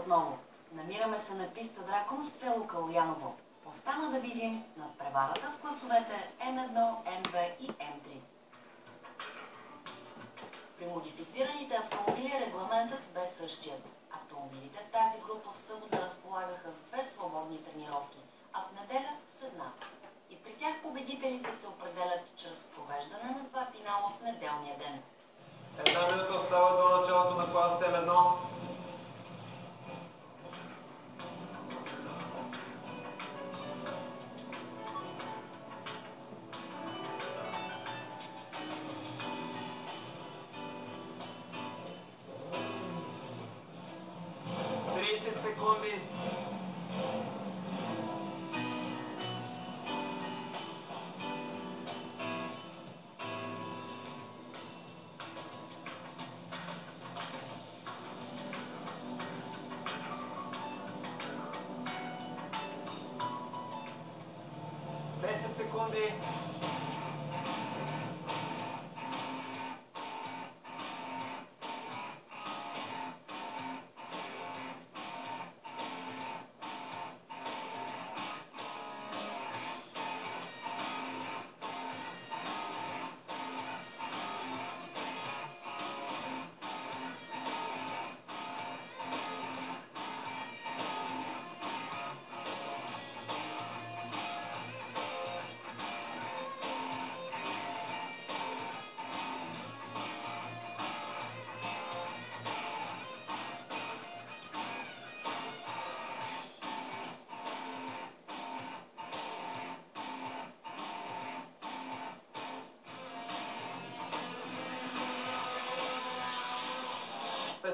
отново. Намираме се на писта Дракон в село Калояново. Остана да видим надпреварата в класовете М1, М2 и М3. При модифицираните автомобили регламентът бе същият. Автомобилите в тази група в събота разполагаха с 2 свободни тренировки, а в неделя с 1. И при тях победителите се определят чрез провеждане на 2 финала в неделния ден. Една минута остава до началото на клас М1. Секунди. Секунди.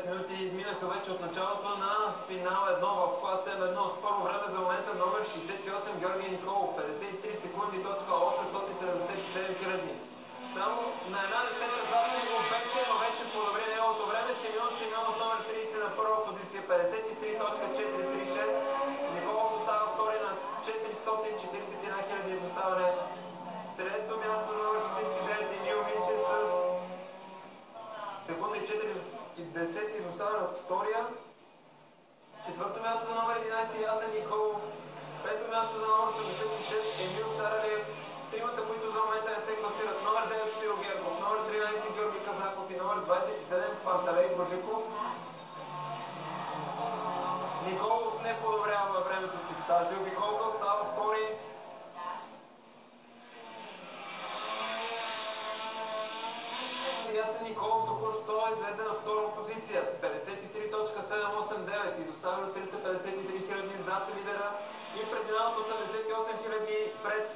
Минути изминаха вече от началото на финал 1 в клас М1 с първо време за момента номер 68 Георги Николов, 53 секунди, точка 877 хиляди. Само на една десета зад него беше, но вече подобри неговото време. Симеон Симеонов номер 30 на първа позиция, 53.436. Николов остава втори на 441 хиляди изоставане. Трето място номер 49 Емил Минчев с секунда и 4 изоставане от втория. Четвърто място за номер 11 Ясен Николов. Пето място за номер 86 Емил Старалиев. Тримата, които за момента не се класират: номер 9 Спиро Гергов, номер 13 Георги Казаков и номер 27 Панталей Божиков. Николов не подобрява времето си в тази обиколка, остава втори. Ясен Николов току-що излезе на втора позиция, 53.789, изоставено 353 хиляди зад лидера и прединал 88 хиляди пред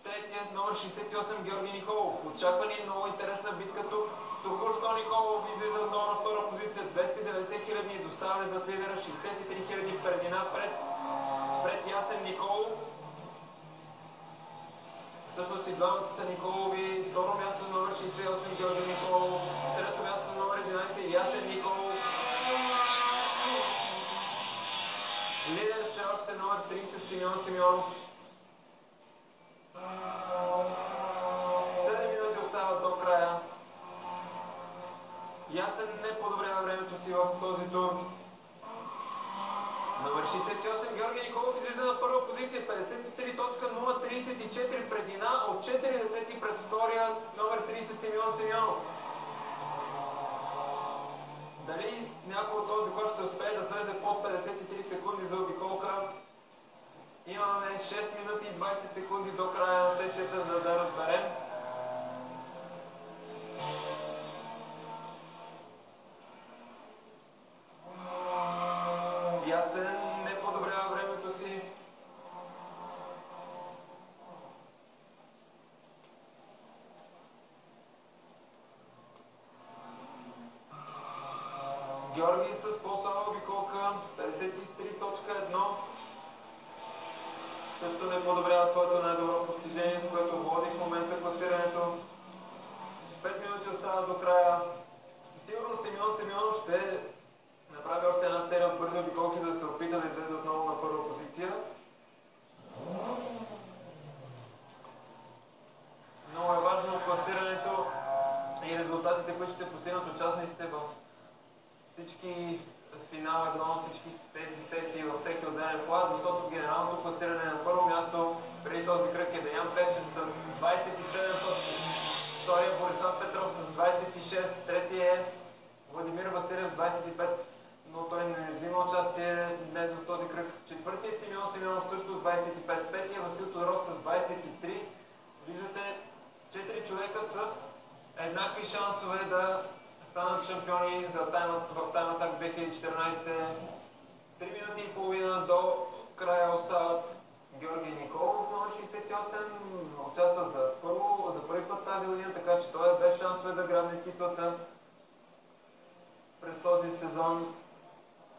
третия номер 68 Георги Николов. Очаква ни много интересна битка тук. Току-що Николов излиза отново на втора позиция, 290 хиляди, изоставане зад лидера, 63 хиляди предина пред Ясен Николов. Всъщност и двамата са Николови. Второ място номер 68 Георги Николов. Трето място номер 11 Ясен Николов. Лидер все още номер 30 Симеон Симеонов. 7 минути остават до края. Ясен не подобрява времето си в този тур. Номер 68 Георги Николов излиза на първа позиция, 53.034 предина от 40 пред втория номер 30 Симеон Симеонов. Дали някой от този код ще успее да слезе под 53 секунди за обиколка? Имаме 6 минути и 20 секунди до края на сесията, за да разберем. Ясен не подобрява времето си. Георги с по-слаба обиколка, 53.1. Също не подобрява своето най-добро постижение, с което води в момента класирането. 5 минути остава до края. Сигурно Симеон Симеонов ще направи още една серия от бързи обиколки, да се опита да излезе отново на първа позиция. Много е важно класирането и резултатите, които ще постигнат участниците в всички финал 1, всички шампиони в Time Attack 2014. 3 минути и половина до края остават. Георги Николов, номер 68, участва за първи път тази година, така че той е без шансове да грабне титлата през този сезон.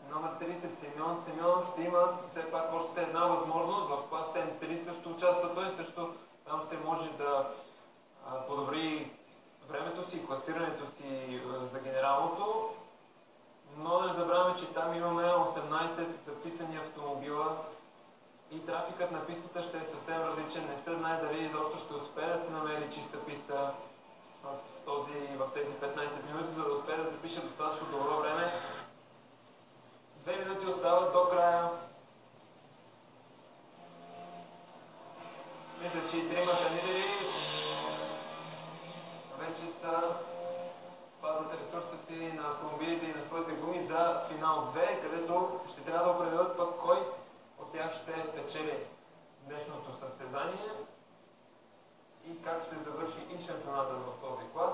Номер 30 Симеон Симеонов ще има все пак още една възможност. В клас М3 също участва той, също там ще може да подобри времето си, класирането си за генералното. Но не забравяме, че там имаме 18 записани автомобила и трафикът на пистата ще е съвсем различен. Не се знае дали изобщо ще успее да се намери чиста писта в тези 15 минути, за да успее да запише достатъчно добро време. 2 минути остават до края. Мисля, че и тримата лидери вече пазват ресурса си на автомобилите и на своите гуми за финал 2, където ще трябва да определят пък кой от тях ще спечели днешното състезание и как ще завърши и шампионата в този клас.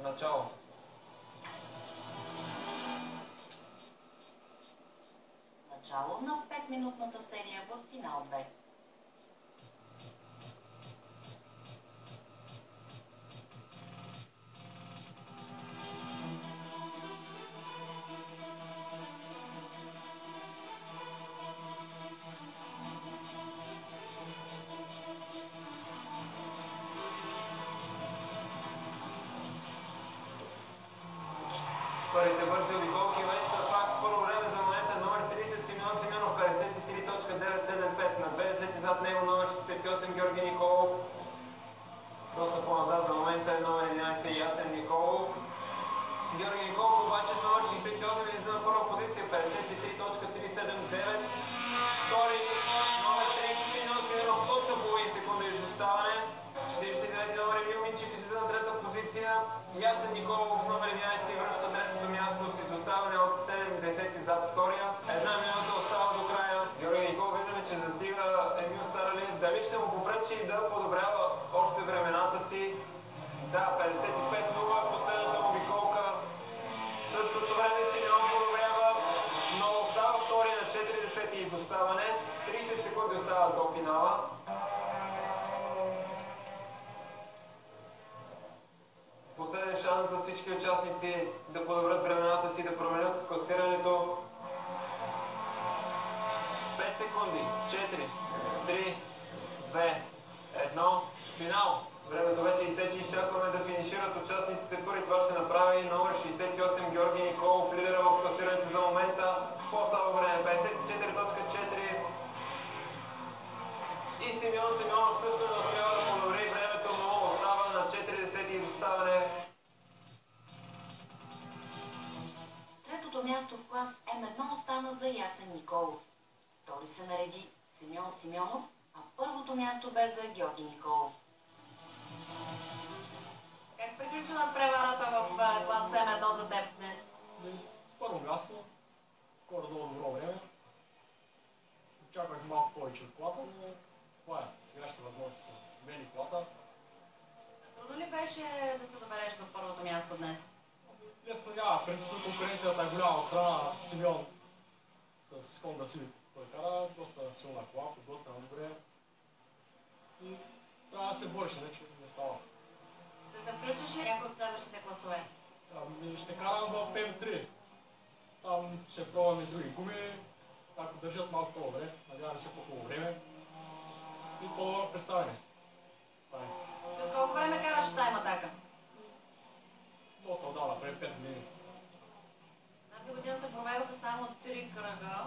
Начало. Начало на 5-минутната серия в финал 2. Първите бързи обиколки вече са факт. Първо време за момента номер 30 Симеон Симеонов 53.975. На 20 зад него номер 68 Георги Николов. Доста по-назад за момента е номер 11 Ясен Николов. Георги Николов обаче с номер 68 излиза на първа позиция 53.379. Втори номер 30 Симеон Симеонов точно половин секунда изоставане. 49 номер Емил Минчев излиза на трета позиция. Ясен Николов с номер 11 връща третото място с изоставане от 70 зад втория. Една минута остава до края. Георги Николов виждаме, че застига Емил Старалин. Дали ще му попречи да подобрява още времената си? Да, 55-0 последната му обиколка. В същото време Симеон подобрява, но остава втори на 40 изоставане. 30 секунди остават до финала. Последен шанс за всички участници да подобрят времената си, да променят класирането. 5 секунди. 4, 3, 2, 1. Финал. Времето вече изтече и изчакваме да финишират участниците. Първи това ще направи номер 68 Георги Николов, лидера в класирането за момента. По-слабо време 54.4. И Симеон Симеонов също не успява да подобри времето, но остава на 40 изоставане. Третото място в клас М1 остана за Ясен Николов. Втори се нареди Симеон Симеонов, а първото място бе за Георги Николов. Как приключи надпреварата в клас М1 за теб днес? С първо място, горе-долу добро време. Очаквах малко повече от колата, но това е. Сега ще възможно се мени колата. Трудно ли беше да се добереш до първото място днес? Лесно няма. Принципно конкуренцията е голяма от страна на Симеон с Honda Civic. Той кара доста силна кола, подготвена добре. И трябва да се бориш, иначе не става. Да се включиш ли някой от следващите класове? Ще карам в М3. Там ще пробваме други гуми. Ако държат малко по-добре, надяваме се по-хубаво време. И по-добро представяне. За колко време караш в Time Attack? Доста отдавна, преди 5 години. Тази година се проведоха само 3 кръга.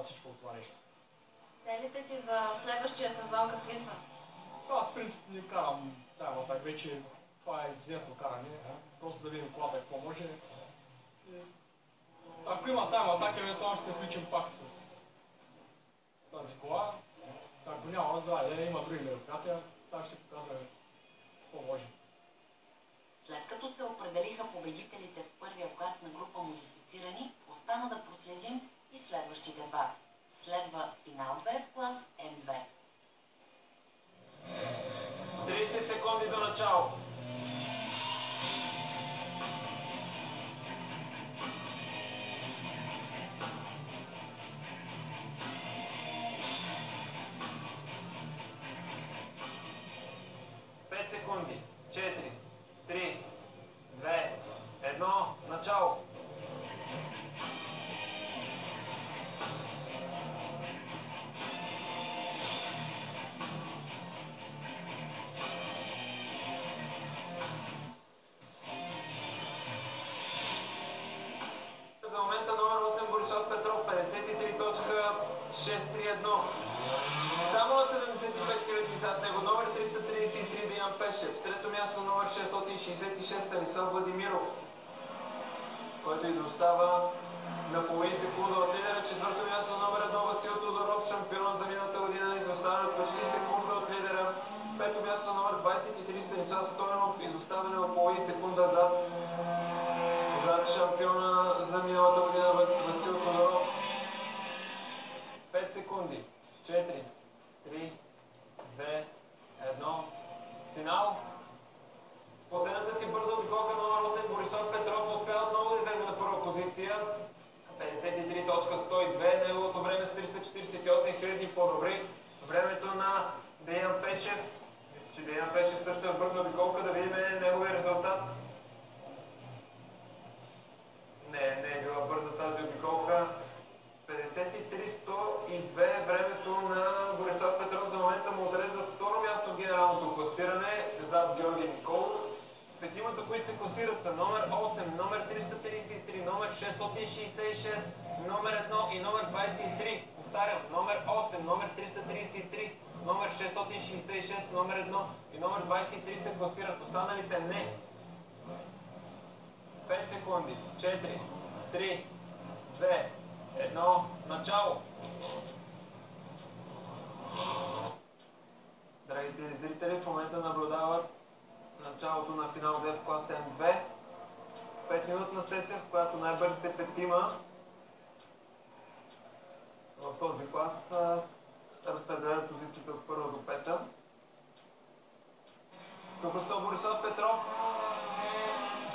всичко от това нещо. Целите ти за следващия сезон какви са? Аз в принцип не карам тайматак вече, това е инцидентно каране, просто да видим колата какво може. И, ако има тайматак, евентуално ще се включим пак с тази кола. Ако няма, да има други мероприятия, там ще показва какво може. След като се определиха победителите в първия клас на група модифицирани, остана да проследим и следващите два. Следва финал 2 в клас М2. 30 секунди до начало. Секунди. 4, 3, 2, 1, начало. За момента номер 8 Борисов Петров, 53.631. Само на 75 хиляди зад него номер 333 Деян Пешев. В трето място номер 666 Станислав Владимиров, който изостава на половин секунда от лидера. Четвърто място номер 1 Васил Тодоров, шампион за миналата година, изостава почти секунда от лидера. Пето място номер 23 Станислав Стоянов, изоставане на половин секунда зад шампиона за миналата година Васил Тодоров. 5 секунди. 4, 3, 2, 1. Финал. Последната си бърза обиколка номер 8 Борисов Петров успя отново да излезе на първа позиция. 53.102. Неговото време с 348 хиляди по-добри. Времето на Деян Пешев. Мисля, че Деян Пешев също е бърза обиколка. Да видим неговия резултат. Не е била бърза тази обиколка. 53.102 времето на Борисов Петров за момента му отрезва второ място в генералното класиране зад Георги Николов. Петимата, които се класират са номер 8, номер 333, номер 666, номер 1 и номер 23. Повтарям, номер 8, номер 333, номер 666, номер 1 и номер 23 се класират. Останалите не. 5 секунди. 4, 3, 2, 1, начало! Драги телезрители, в момента наблюдават началото на финал 2 в клас М2. 5-минутна сесия, в която най-бързите петима в този клас разпределят позицията от 1 до 5. Току-що Борисов Петров,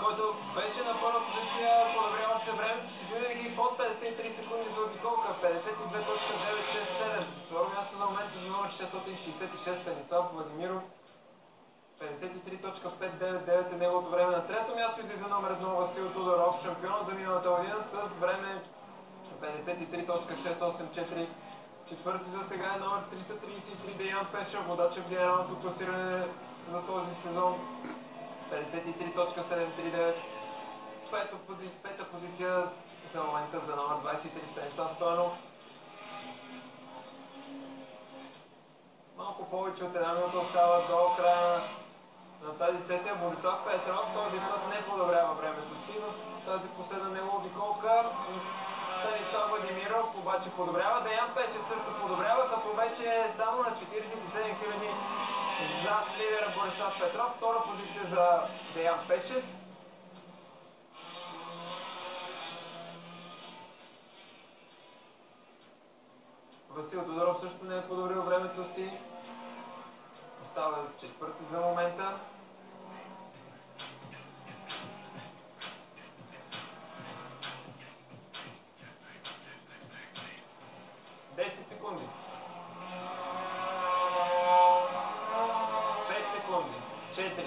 който беше на първа позиция, подобряваше времето си, винаги под 53 секунди за обиколка. 52.967. Второ място на момента за номер 666 Станислав Владимиров. 53.599 е неговото време. На трето място излиза номер 1 Васил Тодоров, шампион за миналата година с време 53.684. Четвърти за сега е номер 333 Деян Пешев, водача в генералното класиране за този сезон. 53.739. Пета позиция за момента за номер 23 Станислав Стоянов. Малко повече от една минута остава до края на тази сесия. Борисов Петров този път не подобрява времето си в тази последна негова обиколка. Станислав Владимиров обаче подобрява. Деян Пешев също подобрява, като вече е само на 47 000 зад лидера Борисов Петров. Втора позиция за Деян Пешев. Васил Тодоров също не е подобрил времето си. Остава четвърти за момента. Секунди. 5 секунди. 4,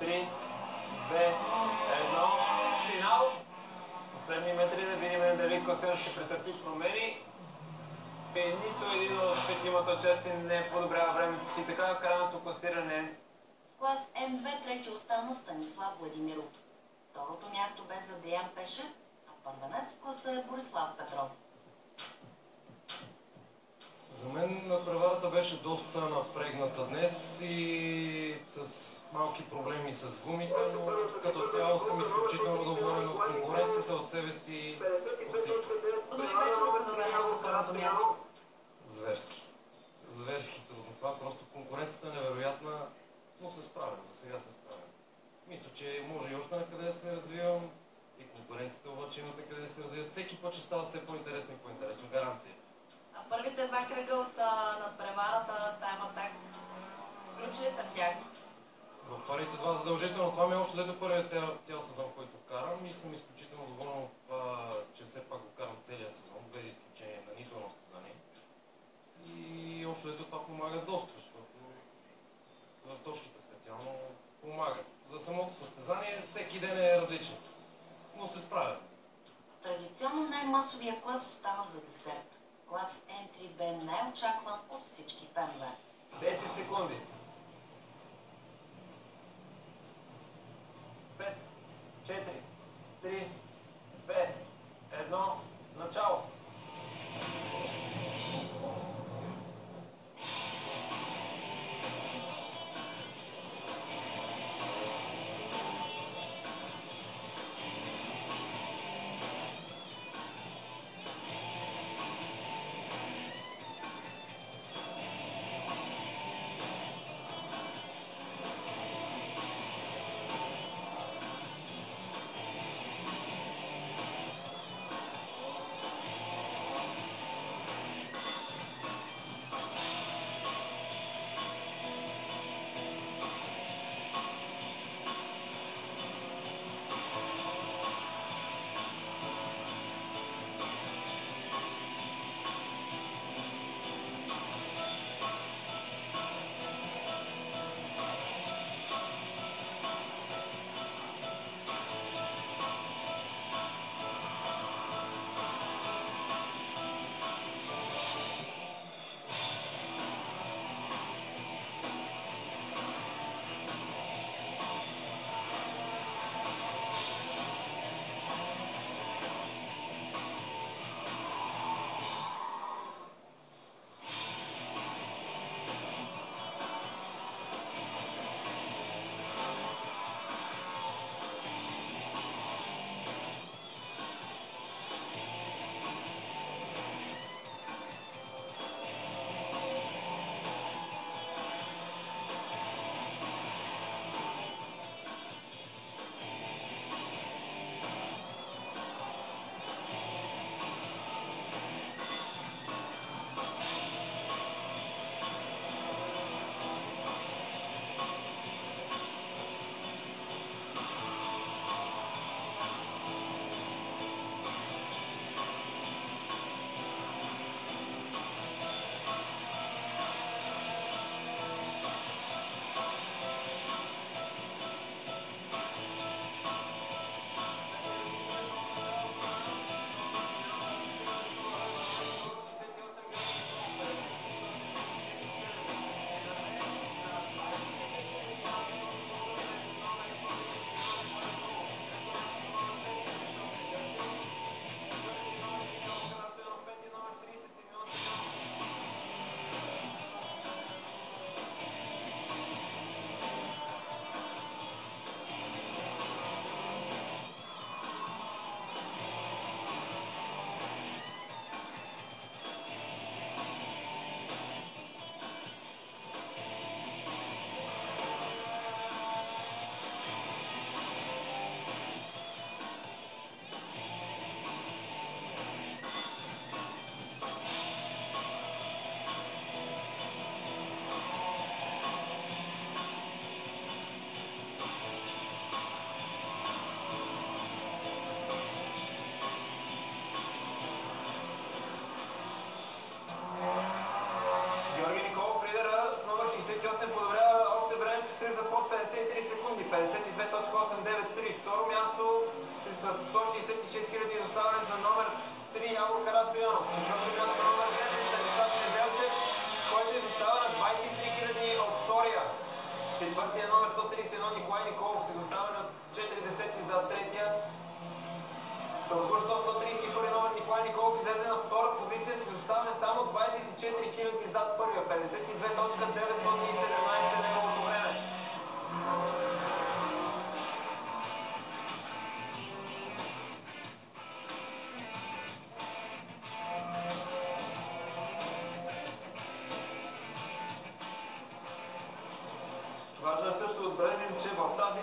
3, 2, 1. Финал. Последни метри да видим дали класирането ще претърпи промени. Нито един от петимата части не подобрява времето си. Така крайното класиране. В клас М2 трети остана Станислав Владимиров. Второто място бе за Деян Пешев, а първенец в класа е Борислав Петров. доста напрегната днес и с малки проблеми с гумите, но като цяло съм изключително доволен от конкуренцията, от себе си, от всичко. Трудно ли беше да се добереш до първото място? Зверски. Зверски трудно. Това просто конкуренцията е невероятна, но се справям. За сега се справям. Мисля, че може и още на къде да се развивам и конкуренцията обаче има къде да се развият. Всеки път ще става все по-интересно и по-интересно. Гаранция. А първите два кръга от надпреварата, Time Attack, включи ли в тях? В първите два задължително. Това ми е общо взето първият цял сезон, който карам и съм изключително доволен от това, че все пак го карам целия сезон, без изключение на нито едно състезание. И общо взето това помага доста, защото в точките специално помага. За самото състезание всеки ден е различен, но се справя. Традиционно най-масовия клас остава за десерт. Клас Entry бе най-очакван от всички фенове. 10 секунди. 5, 4, 3, 2, 1, начало.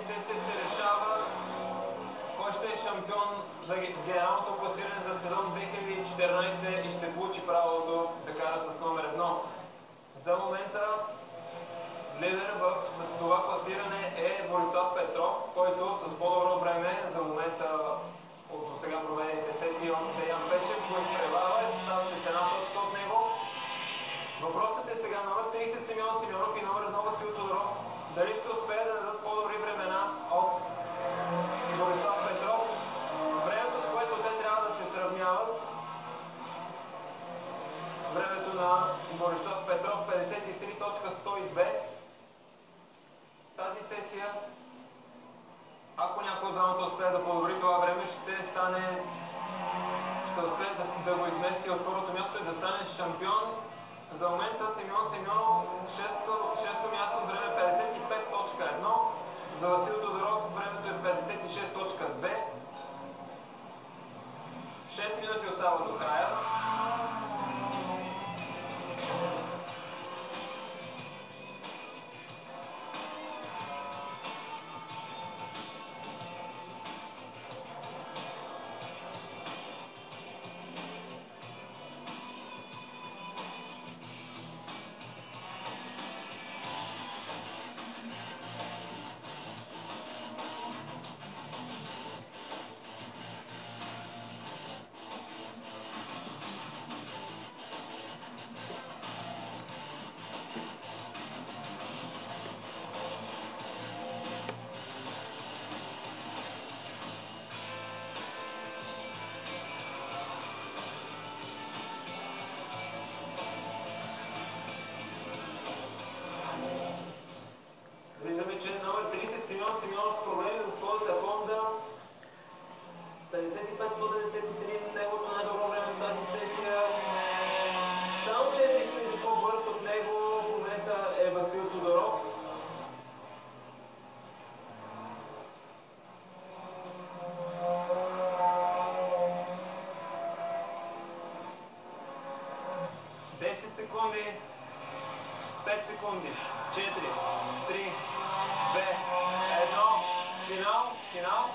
сесия се решава кой ще е шампион за генералното класиране за сезон 2014 и ще получи правото да кара с номер 1. За момента лидер в това класиране е Борислав Петров, който с по-добро време за момента от сега проведените сесии от Деян Пешев, който преварва и става с една точка от него. Въпросът е сега номер 30 Симеон Симеонов и номер 1 Васил Тодоров. Дали ще успеят да дадат по-добри времена от Борислав Петров? Времето, с което те трябва да се сравняват, времето на Борислав Петров 53.102. Тази сесия, ако някой от двамата успее да подобри това време, ще успее да го измести от първото място и да стане шампион. За момента Симеон Симеонов 6-то място с време 55.1. За Васил Тодоров времето е 56.2. 6 минути остава до края. Виждаме, че номер 30 Симеон Симеонов с проблеми за своята Honda. 55-193, неговото най-добро време в тази сесия. Само 4 минути по-бърз от него в момента е Васил Тодоров. Секунди, 5 секунди, 4, 3, 2, 1, финал.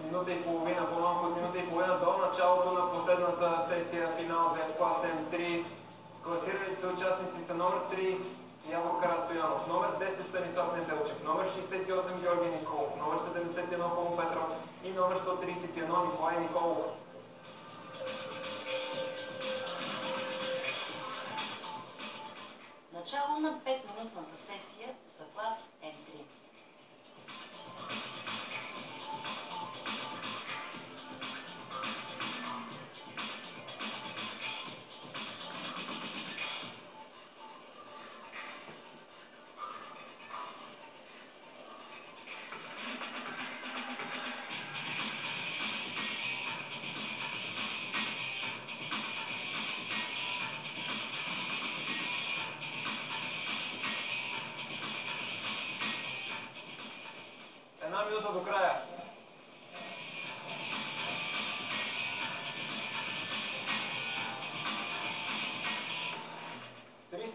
Минута и половина, по-малко от минута и половина до началото на последната сесия финал за клас М3. Класираните са участници са номер 3 Явор Карастоянов, номер 10 Станислав Неделчев, номер 68 Георги Николов, номер 71 Пол Петров и номер 131 Николай Николов. Начало на 5-минутната сесия за клас М3. Една минута до края.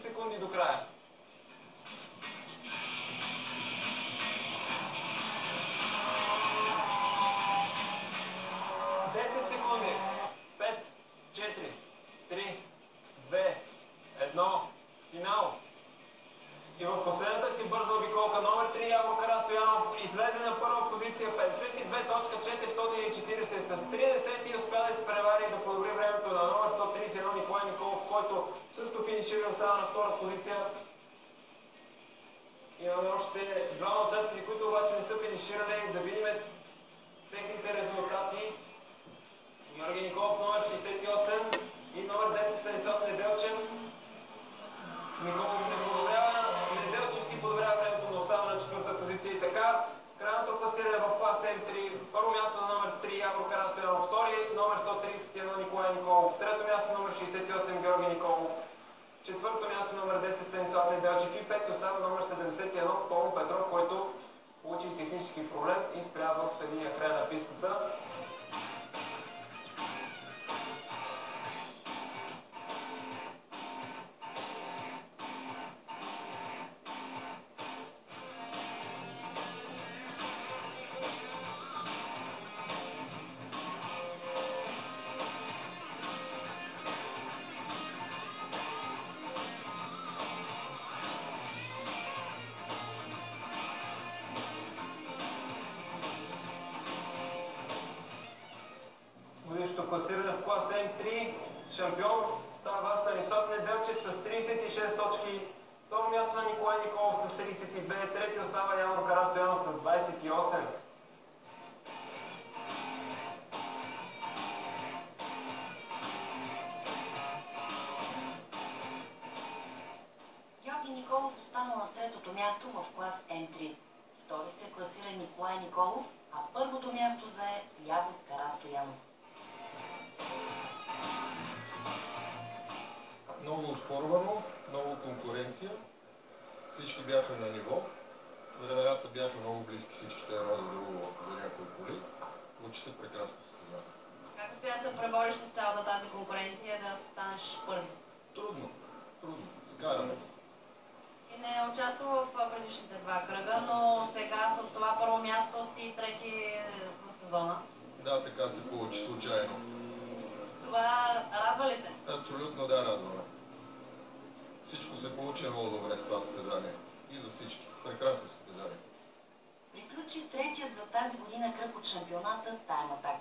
Секунди до края. 10 секунди. 5, 4, 3, 2, 1. Финал. И в последната си бърза обиколка номер 3 Явор Карастоянов излезе на първа позиция 52.440 с 30 и успя да изпревари и да подобри времето на номер 131 Николай Николов, който също финишира и остава на втора позиция. Имаме още двама участници, които обаче не са финиширали. Да видим техните резултати. Георги Николов номер 68 и номер 10 Станислав Неделчев. Николов не подобрява, Неделчев си подобрява времето, но остава на четвърта позиция и така. Крайното класиране в клас М3. Първо Четвърто място номер 10 Станислав Неделчев и пето остава номер 71 Павло Петров, който получи технически проблем и спря в единия край на пистата. Класиране в клас М3, шампион става Станислав Неделчев с 36 точки, второ място на Николай Николов с 32, трети остава Явор Карастоянов с 28. Георги Николов остана на третото място в клас М3. Втори се класира Николай Николов, а първото място зае Явор Карастоянов. Много оспорвано, много конкуренция. Всички бяха на ниво. Времената бяха много близки всичките едно до друго за някои коли. Получи се прекрасно състезание. Как успя да се пребориш с цялата тази конкуренция да станеш първи? Трудно. Скарано. И не е участвал в предишните два кръга, но сега с това първо място си трети за сезона. Да, така се получи случайно. Това радва ли те? Абсолютно да, радваме. Всичко се получи много добре с това състезание. И за всички. Прекрасно състезание. Приключи третият за тази година кръг от шампионата Time Attack.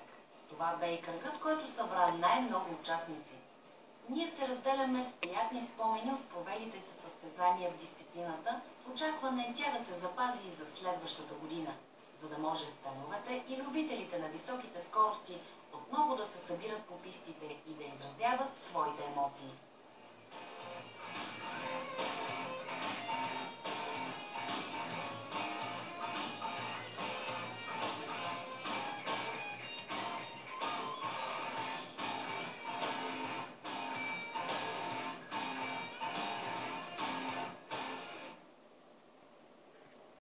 Това бе и кръгът, който събра най-много участници. Ние се разделяме с приятни спомени от провелите се състезания в дисциплината, в очакване тя да се запази и за следващата година, за да може феновете и любителите на високите скорости